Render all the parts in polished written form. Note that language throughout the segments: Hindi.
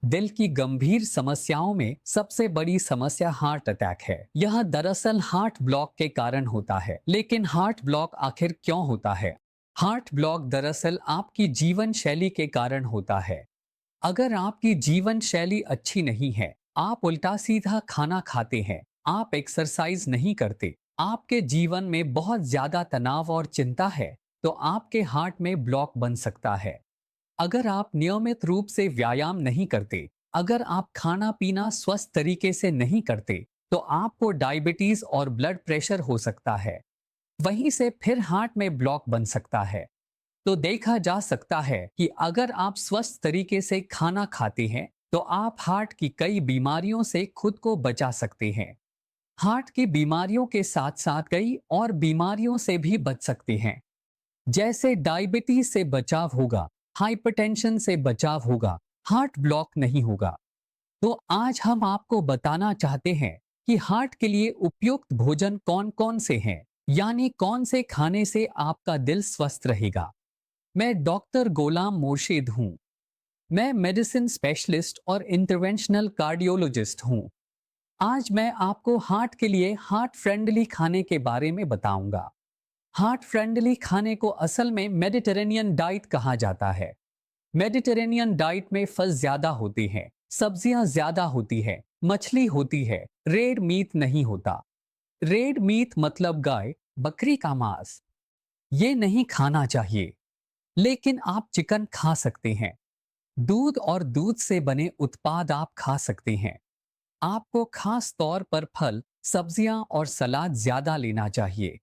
दिल की गंभीर समस्याओं में सबसे बड़ी समस्या हार्ट अटैक है। यह दरअसल हार्ट ब्लॉक के कारण होता है। लेकिन हार्ट ब्लॉक आखिर क्यों होता है? हार्ट ब्लॉक दरअसल आपकी जीवन शैली के कारण होता है। अगर आपकी जीवन शैली अच्छी नहीं है, आप उल्टा सीधा खाना खाते हैं, आप एक्सरसाइज नहीं करते, आपके जीवन में बहुत ज्यादा तनाव और चिंता है, तो आपके हार्ट में ब्लॉक बन सकता है। अगर आप नियमित रूप से व्यायाम नहीं करते, अगर आप खाना पीना स्वस्थ तरीके से नहीं करते, तो आपको डायबिटीज और ब्लड प्रेशर हो सकता है। वहीं से फिर हार्ट में ब्लॉक बन सकता है। तो देखा जा सकता है कि अगर आप स्वस्थ तरीके से खाना खाते हैं, तो आप हार्ट की कई बीमारियों से खुद को बचा सकते हैं। हार्ट की बीमारियों के साथ साथ कई और बीमारियों से भी बच सकते हैं। जैसे डायबिटीज से बचाव होगा, हाइपरटेंशन से बचाव होगा, हार्ट ब्लॉक नहीं होगा। तो आज हम आपको बताना चाहते हैं कि हार्ट के लिए उपयुक्त भोजन कौन कौन से हैं, यानी कौन से खाने से आपका दिल स्वस्थ रहेगा। मैं डॉक्टर गोलाम मोर्शिद हूं। मैं मेडिसिन स्पेशलिस्ट और इंटरवेंशनल कार्डियोलॉजिस्ट हूं। आज मैं आपको हार्ट के लिए हार्ट फ्रेंडली खाने के बारे में बताऊंगा। हार्ट फ्रेंडली खाने को असल में मेडिटेरेनियन डाइट कहा जाता है। मेडिटेरेनियन डाइट में फल ज्यादा होते हैं, सब्जियां ज्यादा होती है, मछली होती है, रेड मीट नहीं होता। रेड मीट मतलब गाय, बकरी का मांस। ये नहीं खाना चाहिए। लेकिन आप चिकन खा सकते हैं। दूध और दूध से बने उत्पाद आप खा सकते हैं। आपको खास तौर पर फल, सब्जियां और सलाद ज्यादा लेना चाहिए।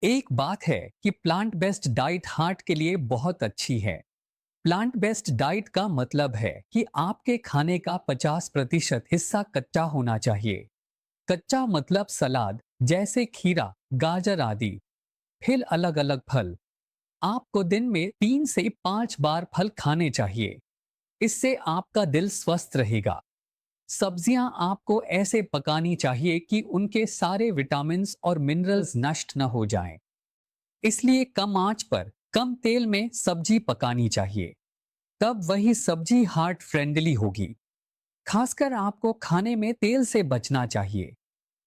एक बात है कि प्लांट बेस्ड डाइट हार्ट के लिए बहुत अच्छी है। प्लांट बेस्ड डाइट का मतलब है कि आपके खाने का 50% हिस्सा कच्चा होना चाहिए। कच्चा मतलब सलाद जैसे खीरा, गाजर आदि। फिर अलग अलग फल। आपको दिन में 3 से 5 बार फल खाने चाहिए। इससे आपका दिल स्वस्थ रहेगा। सब्जियां आपको ऐसे पकानी चाहिए कि उनके सारे विटामिन्स और मिनरल्स नष्ट न हो जाएं। इसलिए कम आंच पर, कम तेल में सब्जी पकानी चाहिए। तब वही सब्जी हार्ट फ्रेंडली होगी। खासकर आपको खाने में तेल से बचना चाहिए।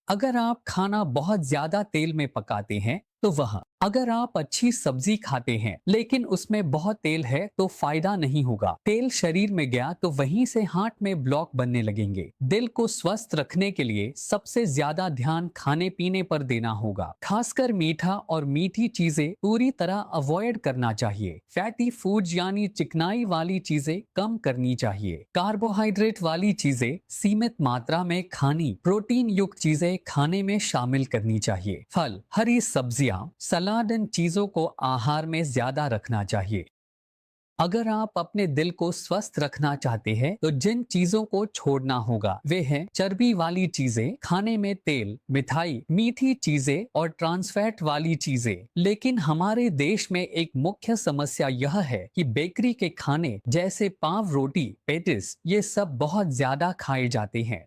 अगर आप खाना बहुत ज्यादा तेल में पकाते हैं तो वह, अगर आप अच्छी सब्जी खाते हैं लेकिन उसमें बहुत तेल है तो फायदा नहीं होगा। तेल शरीर में गया तो वहीं से हार्ट में ब्लॉक बनने लगेंगे। दिल को स्वस्थ रखने के लिए सबसे ज्यादा ध्यान खाने पीने पर देना होगा। खासकर मीठा और मीठी चीजें पूरी तरह अवॉइड करना चाहिए। फैटी फूड यानी चिकनाई वाली चीजें कम करनी चाहिए। कार्बोहाइड्रेट वाली चीजें सीमित मात्रा में खानी, प्रोटीन युक्त चीजें खाने में शामिल करनी चाहिए। फल, हरी सब्जियां, सलाद, इन चीजों को आहार में ज्यादा रखना चाहिए। अगर आप अपने दिल को स्वस्थ रखना चाहते हैं तो जिन चीजों को छोड़ना होगा वे हैं चर्बी वाली चीजें, खाने में तेल, मिठाई, मीठी चीजें और ट्रांसफैट वाली चीजें। लेकिन हमारे देश में एक मुख्य समस्या यह है कि बेकरी के खाने जैसे पाव रोटी, पेटिस, ये सब बहुत ज्यादा खाए जाते हैं।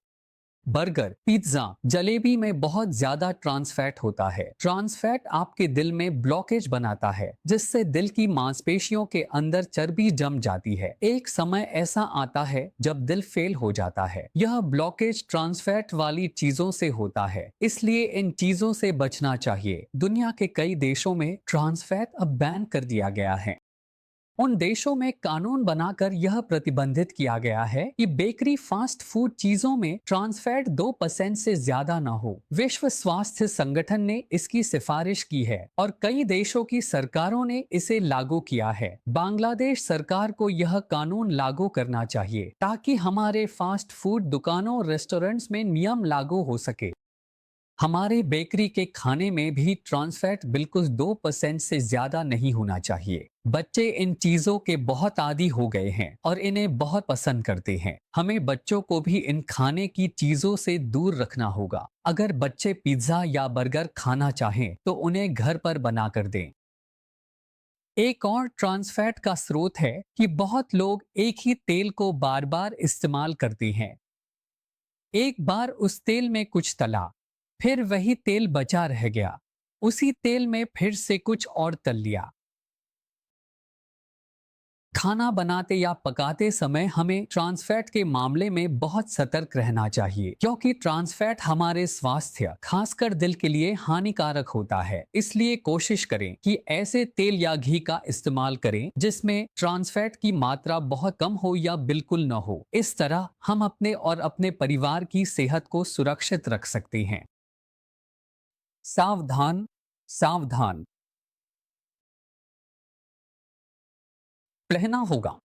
बर्गर, पिज्जा, जलेबी में बहुत ज्यादा ट्रांस फैट होता है। ट्रांस फैट आपके दिल में ब्लॉकेज बनाता है, जिससे दिल की मांसपेशियों के अंदर चर्बी जम जाती है। एक समय ऐसा आता है जब दिल फेल हो जाता है। यह ब्लॉकेज ट्रांस फैट वाली चीजों से होता है, इसलिए इन चीजों से बचना चाहिए। दुनिया के कई देशों में ट्रांस फैट अब बैन कर दिया गया है। उन देशों में कानून बनाकर यह प्रतिबंधित किया गया है कि बेकरी, फास्ट फूड चीजों में ट्रांस फैट 2% से ज्यादा न हो। विश्व स्वास्थ्य संगठन ने इसकी सिफारिश की है और कई देशों की सरकारों ने इसे लागू किया है। बांग्लादेश सरकार को यह कानून लागू करना चाहिए ताकि हमारे फास्ट फूड दुकानों और रेस्टोरेंट्स में नियम लागू हो सके। हमारे बेकरी के खाने में भी ट्रांस फैट बिल्कुल 2% से ज्यादा नहीं होना चाहिए। बच्चे इन चीजों के बहुत आदी हो गए हैं और इन्हें बहुत पसंद करते हैं। हमें बच्चों को भी इन खाने की चीजों से दूर रखना होगा। अगर बच्चे पिज्जा या बर्गर खाना चाहें तो उन्हें घर पर बना कर दें। एक और ट्रांस फैट का स्रोत है कि बहुत लोग एक ही तेल को बार बार इस्तेमाल करते हैं। एक बार उस तेल में कुछ तला, फिर वही तेल बचा रह गया, उसी तेल में फिर से कुछ और तल लिया। खाना बनाते या पकाते समय हमें ट्रांस फैट के मामले में बहुत सतर्क रहना चाहिए, क्योंकि ट्रांस फैट हमारे स्वास्थ्य, खासकर दिल के लिए हानिकारक होता है। इसलिए कोशिश करें कि ऐसे तेल या घी का इस्तेमाल करें जिसमें ट्रांस फैट की मात्रा बहुत कम हो या बिल्कुल न हो। इस तरह हम अपने और अपने परिवार की सेहत को सुरक्षित रख सकते हैं। सावधान, सावधान रहना होगा।